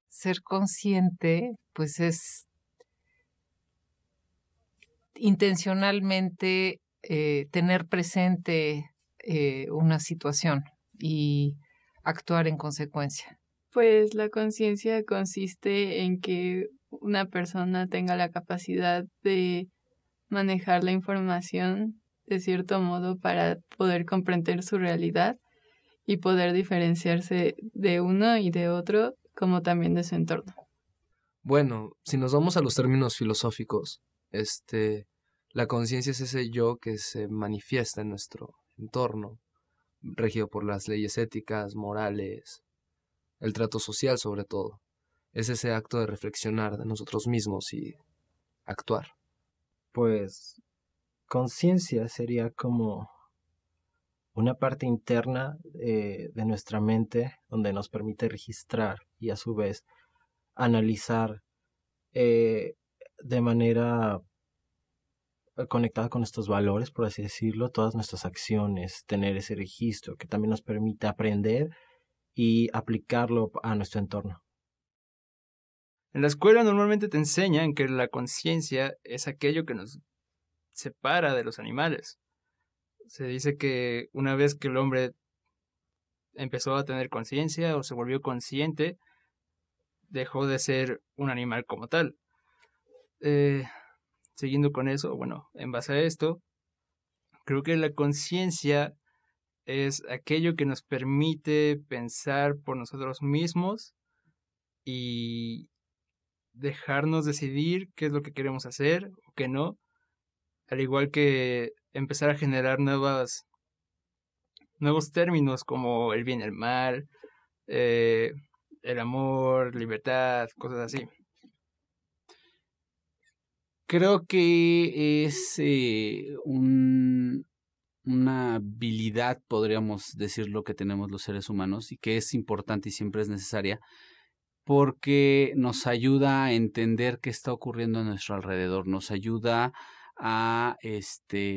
Ser consciente, pues es intencionalmente tener presente una situación y actuar en consecuencia. Pues la conciencia consiste en que una persona tenga la capacidad de manejar la información de cierto modo para poder comprender su realidad y poder diferenciarse de uno y de otro, como también de su entorno. Bueno, si nos vamos a los términos filosóficos, la conciencia es ese yo que se manifiesta en nuestro entorno, regido por las leyes éticas, morales, el trato social sobre todo. Es ese acto de reflexionar de nosotros mismos y actuar. Pues conciencia sería como una parte interna de nuestra mente donde nos permite registrar y a su vez analizar de manera conectada con nuestros valores, por así decirlo, todas nuestras acciones, tener ese registro que también nos permite aprender y aplicarlo a nuestro entorno. En la escuela normalmente te enseñan que la conciencia es aquello que nos separa de los animales. Se dice que una vez que el hombre empezó a tener conciencia o se volvió consciente, dejó de ser un animal como tal. Siguiendo con eso, bueno, en base a esto, creo que la conciencia es aquello que nos permite pensar por nosotros mismos y dejarnos decidir qué es lo que queremos hacer o qué no, al igual que empezar a generar nuevos términos como el bien y el mal, el amor, libertad, cosas así. Creo que es una habilidad, podríamos decirlo, que tenemos los seres humanos y que es importante y siempre es necesaria porque nos ayuda a entender qué está ocurriendo a nuestro alrededor, nos ayuda a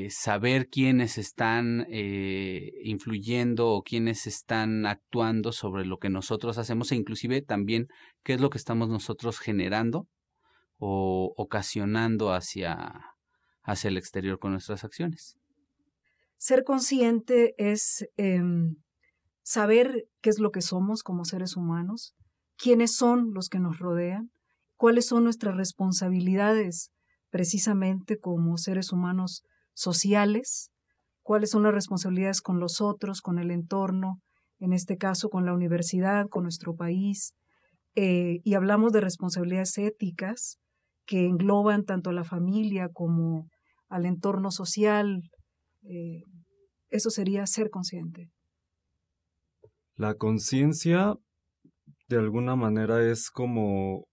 saber quiénes están influyendo o quiénes están actuando sobre lo que nosotros hacemos e inclusive también qué es lo que estamos nosotros generando o ocasionando hacia el exterior con nuestras acciones. Ser consciente es saber qué es lo que somos como seres humanos, quiénes son los que nos rodean, cuáles son nuestras responsabilidades precisamente como seres humanos sociales, cuáles son las responsabilidades con los otros, con el entorno, en este caso con la universidad, con nuestro país, y hablamos de responsabilidades éticas que engloban tanto a la familia como al entorno social. Eso sería ser consciente. La conciencia, de alguna manera, es como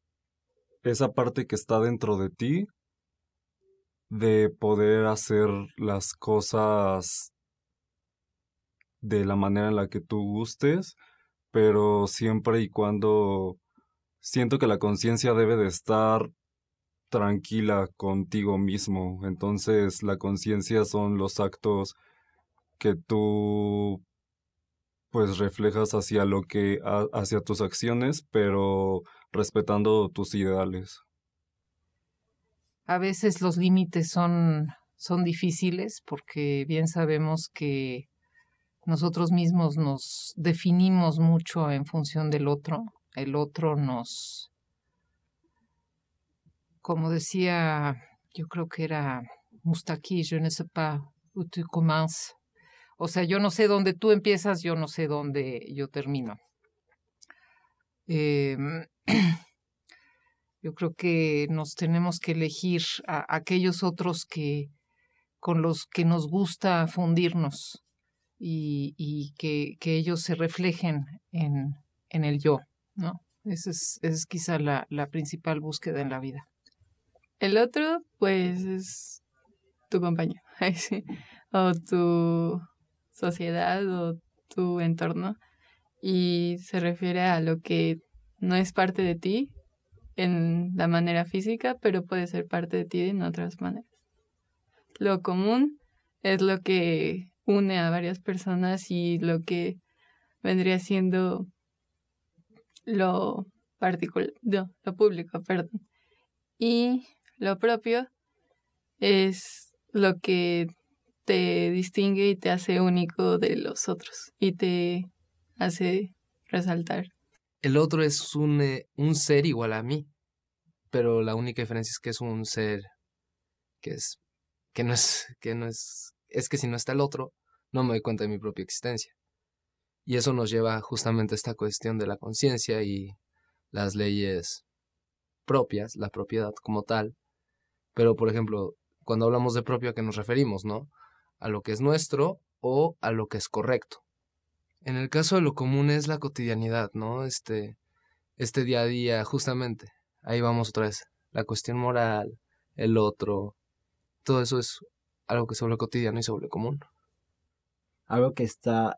esa parte que está dentro de ti, de poder hacer las cosas de la manera en la que tú gustes, pero siempre y cuando siento que la conciencia debe de estar tranquila contigo mismo. Entonces, la conciencia son los actos que tú pues reflejas hacia hacia tus acciones, pero respetando tus ideales. A veces los límites son difíciles porque bien sabemos que nosotros mismos nos definimos mucho en función del otro. El otro nos, como decía, yo creo que era Moustaki, je ne sais pas où tu commences. O sea, yo no sé dónde tú empiezas, yo no sé dónde yo termino. Yo creo que nos tenemos que elegir a aquellos otros con los que nos gusta fundirnos y que ellos se reflejen en el yo, ¿no? Esa es quizá la principal búsqueda en la vida. El otro, pues, es tu compañero, o tu sociedad o tu entorno, y se refiere a lo que no es parte de ti en la manera física, pero puede ser parte de ti en otras maneras. Lo común es lo que une a varias personas y lo que vendría siendo lo particular, no, lo público, perdón. Y lo propio es lo que te distingue y te hace único de los otros y te hace resaltar. El otro es un ser igual a mí, pero la única diferencia es que es un ser que no es que si no está el otro, no me doy cuenta de mi propia existencia. Y eso nos lleva justamente a esta cuestión de la conciencia y las leyes propias, la propiedad como tal. Pero, por ejemplo, cuando hablamos de propio, ¿a qué nos referimos, no? A lo que es nuestro o a lo que es correcto. En el caso de lo común es la cotidianidad, ¿no? Este día a día, justamente. Ahí vamos otra vez. La cuestión moral, el otro, todo eso es algo que se vuelve cotidiano y se vuelve común. Algo que está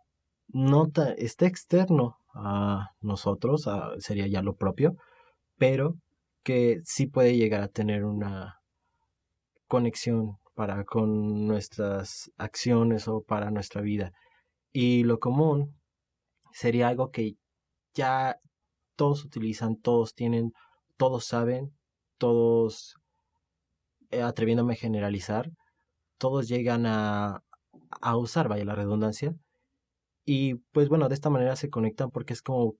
externo a nosotros, sería ya lo propio, pero que sí puede llegar a tener una conexión con nuestras acciones o para nuestra vida. Y lo común sería algo que ya todos utilizan, todos tienen, todos saben, todos, atreviéndome a generalizar, todos llegan a usar, vaya la redundancia. Y pues bueno, de esta manera se conectan porque es como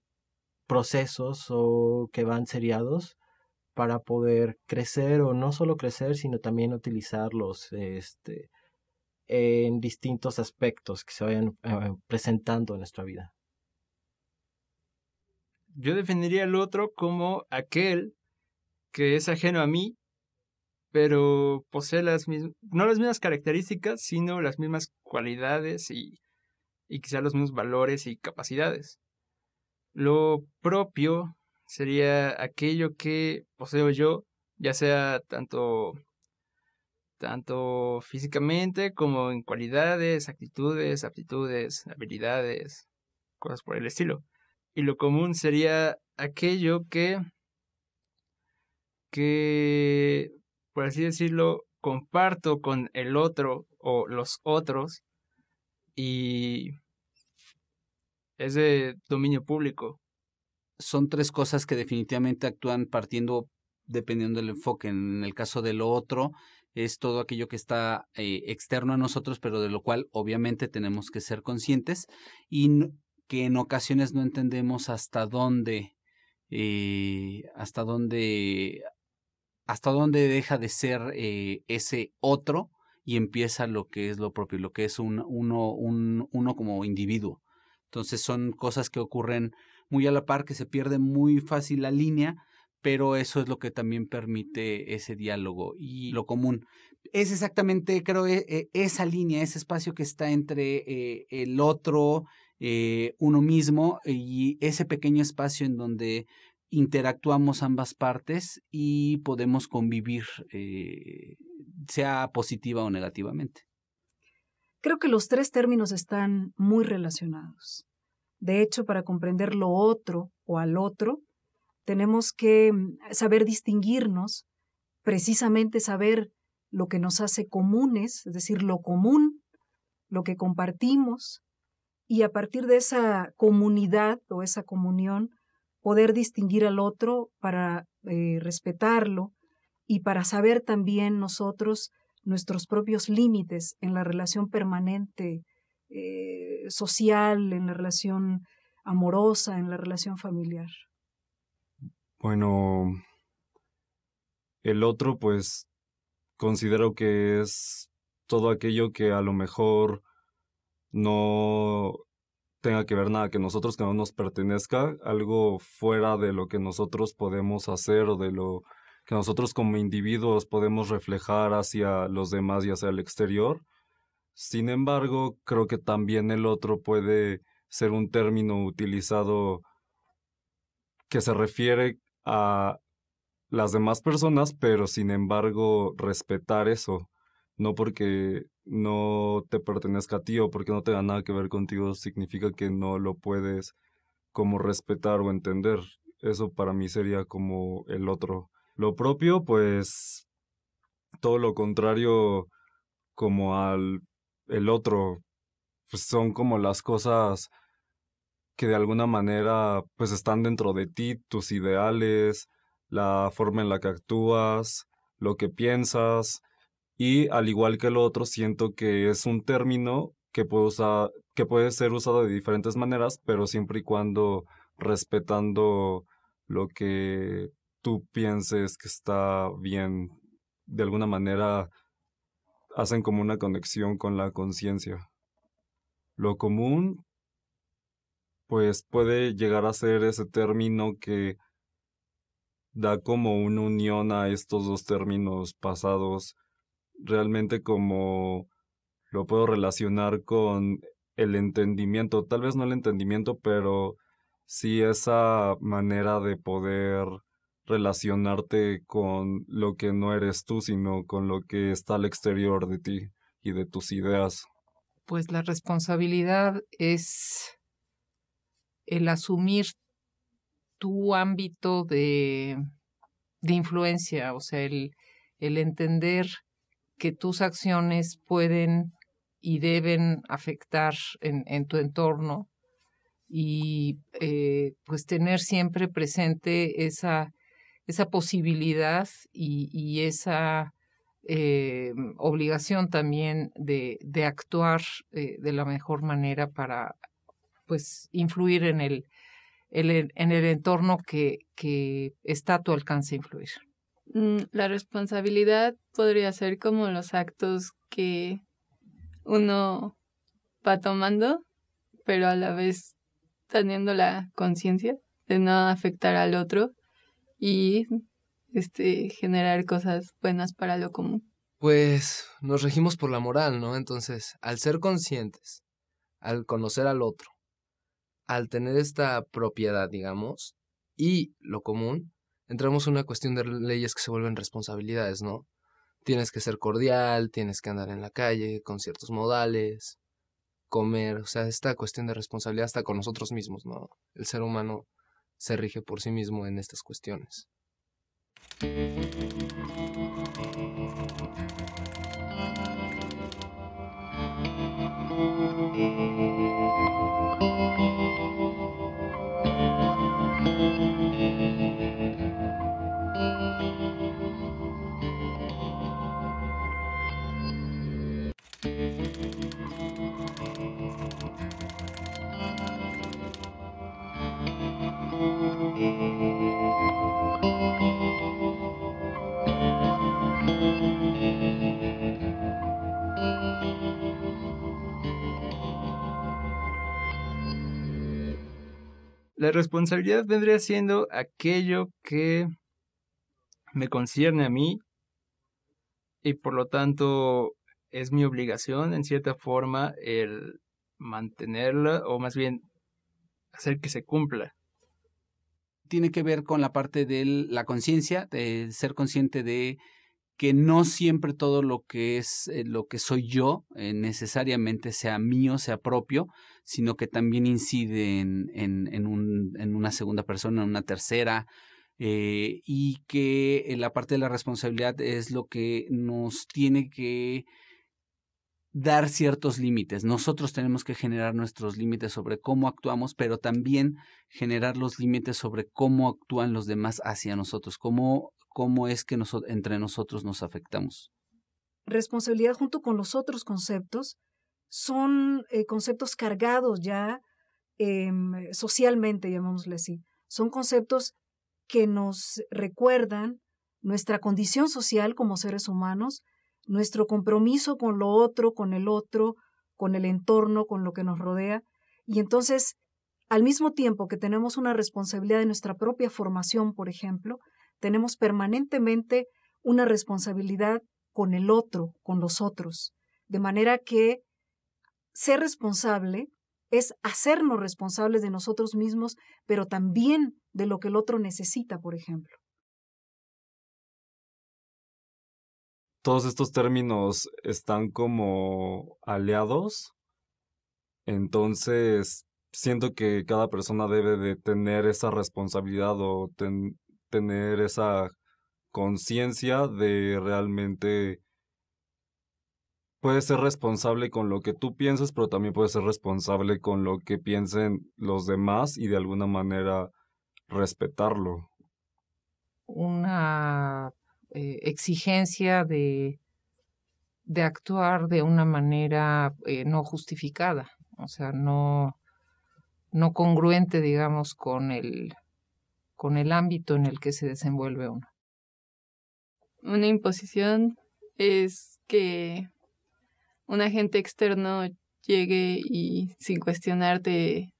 procesos o que van seriados para poder crecer, o no solo crecer, sino también utilizarlos en distintos aspectos que se vayan presentando en nuestra vida. Yo definiría al otro como aquel que es ajeno a mí, pero posee no las mismas características, sino las mismas cualidades y quizá los mismos valores y capacidades. Lo propio sería aquello que poseo yo, ya sea tanto físicamente como en cualidades, actitudes, aptitudes, habilidades, cosas por el estilo. Y lo común sería aquello que por así decirlo, comparto con el otro o los otros y es de dominio público. Son tres cosas que definitivamente actúan partiendo dependiendo del enfoque. En el caso de lo otro, es todo aquello que está externo a nosotros, pero de lo cual obviamente tenemos que ser conscientes y que en ocasiones no entendemos hasta dónde deja de ser ese otro y empieza lo que es lo propio, lo que es uno como individuo. Entonces son cosas que ocurren muy a la par, que se pierde muy fácil la línea, pero eso es lo que también permite ese diálogo. Y lo común es exactamente, creo, esa línea, ese espacio que está entre el otro, uno mismo, y ese pequeño espacio en donde interactuamos ambas partes y podemos convivir, sea positiva o negativamente. Creo que los tres términos están muy relacionados. De hecho, para comprender lo otro o al otro, tenemos que saber distinguirnos, precisamente saber lo que nos hace comunes, es decir, lo común, lo que compartimos, y a partir de esa comunidad o esa comunión, poder distinguir al otro para respetarlo y para saber también nosotros nuestros propios límites en la relación permanente social, en la relación amorosa, en la relación familiar. Bueno, el otro pues considero que es todo aquello que a lo mejor no tenga que ver nada que nosotros, que no nos pertenezca, algo fuera de lo que nosotros podemos hacer o de lo que nosotros como individuos podemos reflejar hacia los demás y hacia el exterior. Sin embargo, creo que también el otro puede ser un término utilizado que se refiere a las demás personas, pero sin embargo respetar eso. No porque no te pertenezca a ti o porque no tenga nada que ver contigo significa que no lo puedes como respetar o entender. Eso para mí sería como el otro. Lo propio, pues todo lo contrario como al el otro, pues son como las cosas que de alguna manera pues están dentro de ti, tus ideales, la forma en la que actúas, lo que piensas, y al igual que el otro siento que es un término que puede ser usado de diferentes maneras, pero siempre y cuando respetando lo que tú pienses que está bien, de alguna manera hacen como una conexión con la conciencia. Lo común, pues puede llegar a ser ese término que da como una unión a estos dos términos pasados, realmente como lo puedo relacionar con el entendimiento, tal vez no el entendimiento, pero sí esa manera de poder relacionarte con lo que no eres tú, sino con lo que está al exterior de ti y de tus ideas. Pues la responsabilidad es el asumir tu ámbito de influencia, o sea, el entender que tus acciones pueden y deben afectar en tu entorno y pues tener siempre presente esa posibilidad y esa obligación también de actuar de la mejor manera para pues influir en el entorno que está a tu alcance influir. La responsabilidad podría ser como los actos que uno va tomando, pero a la vez teniendo la conciencia de no afectar al otro y generar cosas buenas para lo común. Pues nos regimos por la moral, ¿no? Entonces, al ser conscientes, al conocer al otro, al tener esta propiedad, digamos, y lo común, entramos en una cuestión de leyes que se vuelven responsabilidades, ¿no? Tienes que ser cordial, tienes que andar en la calle con ciertos modales, comer, o sea, esta cuestión de responsabilidad hasta con nosotros mismos, ¿no? El ser humano se rige por sí mismo en estas cuestiones. La responsabilidad vendría siendo aquello que me concierne a mí y por lo tanto es mi obligación en cierta forma el mantenerla o más bien hacer que se cumpla. Tiene que ver con la parte de la conciencia, de ser consciente de que no siempre todo lo que es lo que soy yo necesariamente sea mío, sea propio, sino que también incide en una segunda persona, en una tercera, y que la parte de la responsabilidad es lo que nos tiene que dar ciertos límites. Nosotros tenemos que generar nuestros límites sobre cómo actuamos, pero también generar los límites sobre cómo actúan los demás hacia nosotros, cómo es que entre nosotros nos afectamos. Responsabilidad junto con los otros conceptos son conceptos cargados ya socialmente, llamémosle así. Son conceptos que nos recuerdan nuestra condición social como seres humanos, nuestro compromiso con lo otro, con el entorno, con lo que nos rodea. Y entonces, al mismo tiempo que tenemos una responsabilidad de nuestra propia formación, por ejemplo, tenemos permanentemente una responsabilidad con el otro, con los otros. De manera que ser responsable es hacernos responsables de nosotros mismos, pero también de lo que el otro necesita, por ejemplo. todos estos términos están como aliados, entonces siento que cada persona debe de tener esa responsabilidad o tener esa conciencia de realmente puedes ser responsable con lo que tú piensas, pero también puedes ser responsable con lo que piensen los demás y de alguna manera respetarlo. Una exigencia de actuar de una manera no justificada, o sea, no congruente, digamos, con el ámbito en el que se desenvuelve uno. Una imposición es que un agente externo llegue y sin cuestionarte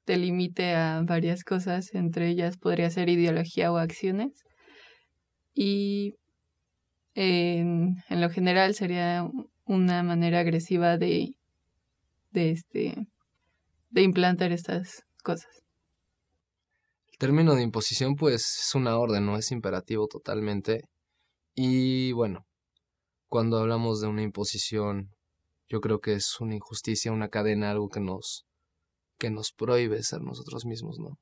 te limite a varias cosas, entre ellas podría ser ideología o acciones. Y en lo general sería una manera agresiva de implantar estas cosas. El término de imposición, pues, es una orden, no es imperativo totalmente. Y bueno, cuando hablamos de una imposición, yo creo que es una injusticia, una cadena, algo que nos prohíbe ser nosotros mismos, ¿no?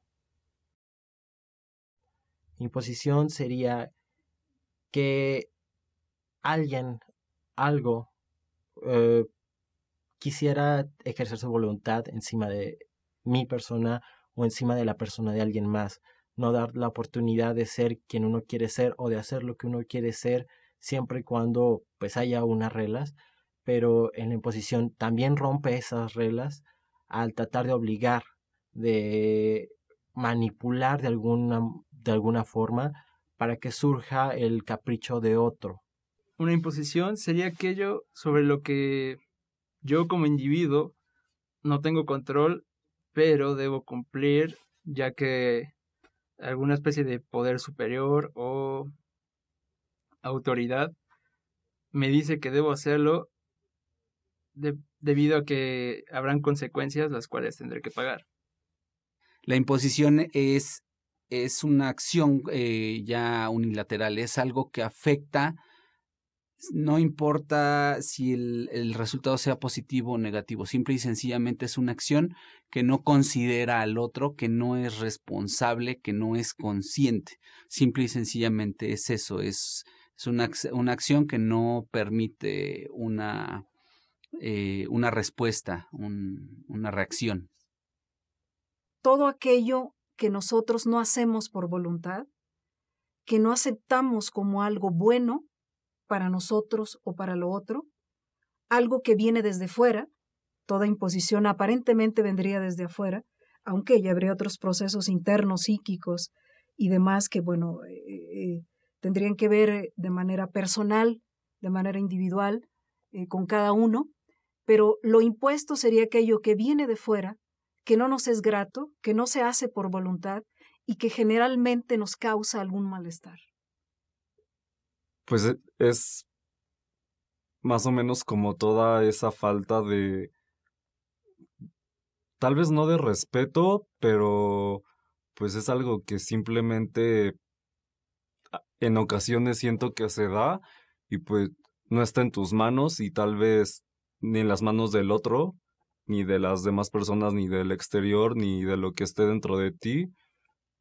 Imposición sería que alguien, algo, quisiera ejercer su voluntad encima de mi persona o encima de la persona de alguien más. No dar la oportunidad de ser quien uno quiere ser o de hacer lo que uno quiere ser, siempre y cuando pues haya unas reglas, pero en la imposición también rompe esas reglas al tratar de obligar, de manipular de alguna forma para que surja el capricho de otro. Una imposición sería aquello sobre lo que yo como individuo no tengo control, pero debo cumplir, ya que alguna especie de poder superior o autoridad me dice que debo hacerlo debido a que habrán consecuencias las cuales tendré que pagar. La imposición es una acción ya unilateral, es algo que afecta, no importa si el resultado sea positivo o negativo, simple y sencillamente es una acción que no considera al otro, que no es responsable, que no es consciente. Simple y sencillamente es eso, es una acción que no permite una respuesta, una reacción. Todo aquello que nosotros no hacemos por voluntad, que no aceptamos como algo bueno para nosotros o para lo otro, algo que viene desde fuera, toda imposición aparentemente vendría desde afuera, aunque ya habría otros procesos internos, psíquicos y demás que, tendrían que ver de manera personal, de manera individual, con cada uno, pero lo impuesto sería aquello que viene de fuera, que no nos es grato, que no se hace por voluntad y que generalmente nos causa algún malestar. Pues es más o menos como toda esa falta de, tal vez no de respeto, pero pues es algo que simplemente en ocasiones siento que se da y pues no está en tus manos y tal vez ni en las manos del otro, ni de las demás personas, ni del exterior, ni de lo que esté dentro de ti,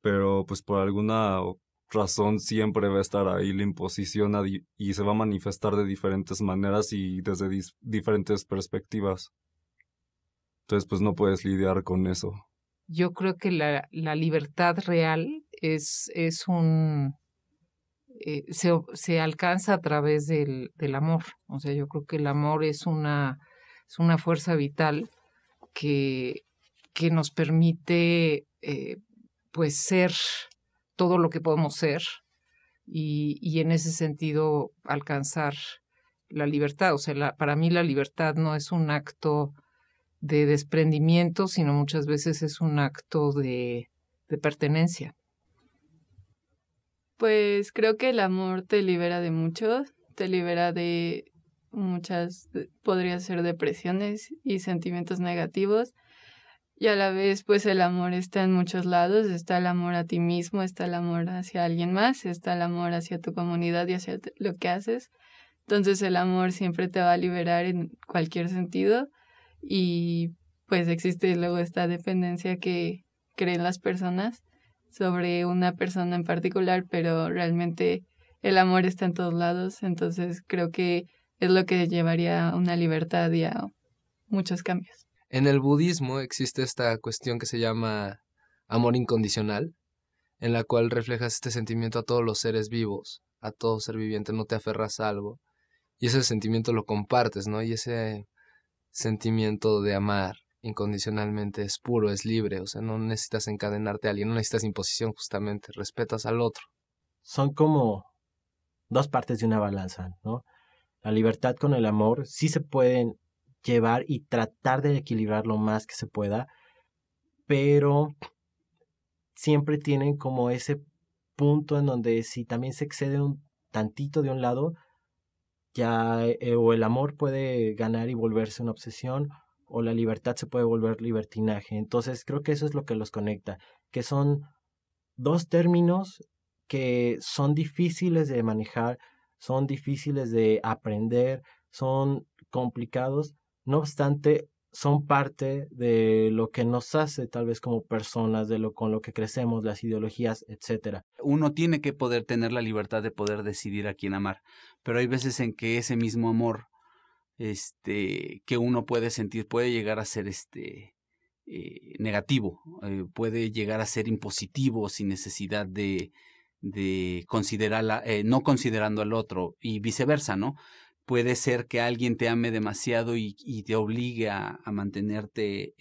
pero pues por alguna razón siempre va a estar ahí la imposición y se va a manifestar de diferentes maneras y desde diferentes perspectivas. Entonces pues no puedes lidiar con eso. Yo creo que la libertad real se alcanza a través del amor. O sea, yo creo que el amor es una fuerza vital que nos permite pues ser todo lo que podemos ser y en ese sentido alcanzar la libertad. O sea, para mí la libertad no es un acto de desprendimiento, sino muchas veces es un acto de pertenencia. Pues creo que el amor te libera de mucho, te libera de muchas, podría ser depresiones y sentimientos negativos, y a la vez pues el amor está en muchos lados, está el amor a ti mismo, está el amor hacia alguien más, está el amor hacia tu comunidad y hacia lo que haces, Entonces el amor siempre te va a liberar en cualquier sentido y pues existe luego esta dependencia que creen las personas sobre una persona en particular, pero realmente el amor está en todos lados, entonces creo que es lo que llevaría a una libertad y a muchos cambios. En el budismo existe esta cuestión que se llama amor incondicional, en la cual reflejas este sentimiento a todos los seres vivos, a todo ser viviente, no te aferras a algo, y ese sentimiento lo compartes, ¿no? Y ese sentimiento de amar incondicionalmente es puro, es libre, o sea, no necesitas encadenarte a alguien, no necesitas imposición justamente, respetas al otro. Son como dos partes de una balanza, ¿no? La libertad con el amor sí se pueden llevar y tratar de equilibrar lo más que se pueda, pero siempre tienen como ese punto en donde si también se excede un tantito de un lado, ya o el amor puede ganar y volverse una obsesión, o la libertad se puede volver libertinaje. Entonces creo que eso es lo que los conecta, que son dos términos que son difíciles de manejar, son difíciles de aprender, son complicados, no obstante, son parte de lo que nos hace tal vez como personas, de lo con lo que crecemos, las ideologías, etcétera. Uno tiene que poder tener la libertad de poder decidir a quién amar, pero hay veces en que ese mismo amor que uno puede sentir puede llegar a ser negativo, puede llegar a ser impositivo sin necesidad de considerarla, no considerando al otro y viceversa, ¿no? Puede ser que alguien te ame demasiado y te obligue a mantenerte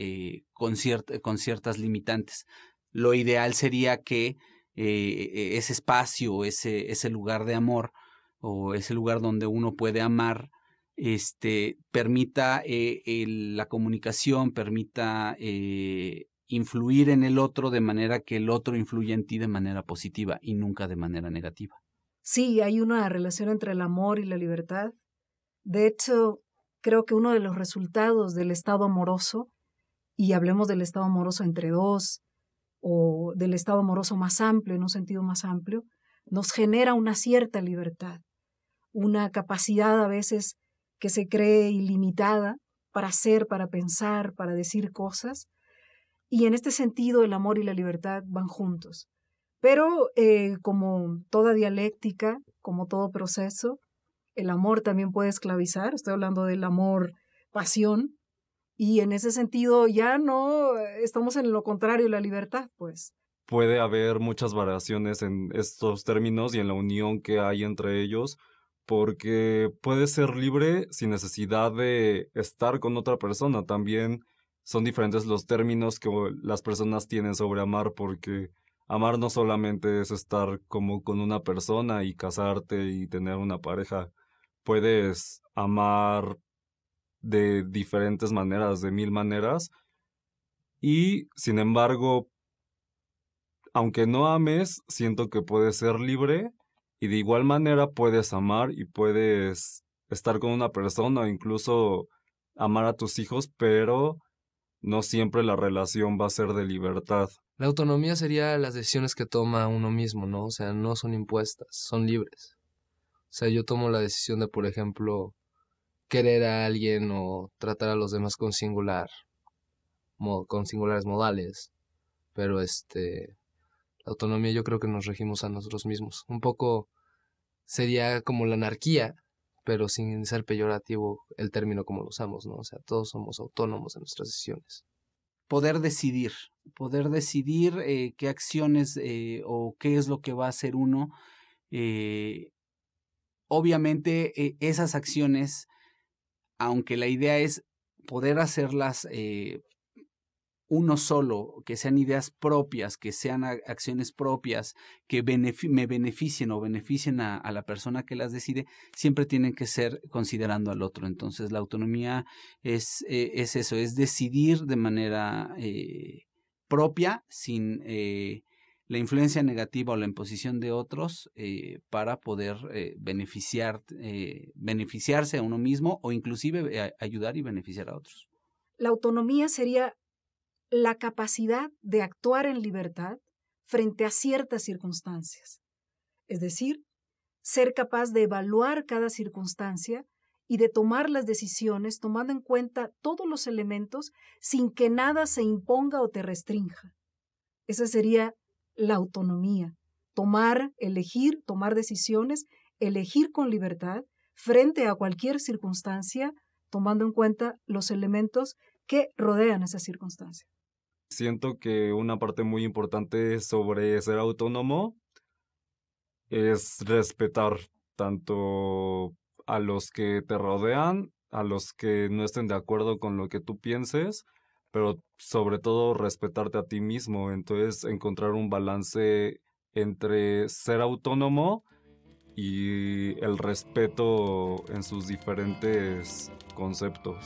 con ciertas limitantes. Lo ideal sería que ese espacio, ese lugar de amor o ese lugar donde uno puede amar, permita la comunicación, permita influir en el otro de manera que el otro influya en ti de manera positiva y nunca de manera negativa. Sí, hay una relación entre el amor y la libertad. De hecho, creo que uno de los resultados del estado amoroso, y hablemos del estado amoroso entre dos, o del estado amoroso más amplio, en un sentido más amplio, nos genera una cierta libertad, una capacidad a veces que se cree ilimitada para hacer, para pensar, para decir cosas. Y en este sentido el amor y la libertad van juntos. Pero como toda dialéctica, como todo proceso, el amor también puede esclavizar. Estoy hablando del amor pasión. Y en ese sentido ya no estamos en lo contrario, la libertad, pues. Puede haber muchas variaciones en estos términos y en la unión que hay entre ellos, porque puede ser libre sin necesidad de estar con otra persona. También son diferentes los términos que las personas tienen sobre amar, porque amar no solamente es estar como con una persona y casarte y tener una pareja. Puedes amar de diferentes maneras, de 1000 maneras, y sin embargo, aunque no ames, siento que puedes ser libre y de igual manera puedes amar y puedes estar con una persona o incluso amar a tus hijos, pero no siempre la relación va a ser de libertad. La autonomía sería las decisiones que toma uno mismo, ¿no? O sea, no son impuestas, son libres. O sea, yo tomo la decisión de, por ejemplo, querer a alguien o tratar a los demás con con singulares modales, pero la autonomía yo creo que nos regimos a nosotros mismos. Un poco sería como la anarquía, pero sin ser peyorativo el término como lo usamos, ¿no? O sea, todos somos autónomos en nuestras decisiones. Poder decidir qué acciones o qué es lo que va a hacer uno. Obviamente esas acciones, aunque la idea es poder hacerlas uno solo, que sean ideas propias, que sean acciones propias, que me beneficien o beneficien a la persona que las decide, siempre tienen que ser considerando al otro. Entonces la autonomía es eso, es decidir de manera propia, sin la influencia negativa o la imposición de otros para poder beneficiarse a uno mismo o inclusive ayudar y beneficiar a otros. La autonomía sería la capacidad de actuar en libertad frente a ciertas circunstancias. Es decir, ser capaz de evaluar cada circunstancia y de tomar las decisiones tomando en cuenta todos los elementos sin que nada se imponga o te restrinja. Esa sería la autonomía. Elegir, tomar decisiones, elegir con libertad frente a cualquier circunstancia, tomando en cuenta los elementos que rodean esa circunstancia. Siento que una parte muy importante sobre ser autónomo es respetar tanto a los que te rodean, a los que no estén de acuerdo con lo que tú pienses, pero sobre todo respetarte a ti mismo. Entonces, encontrar un balance entre ser autónomo y el respeto en sus diferentes conceptos.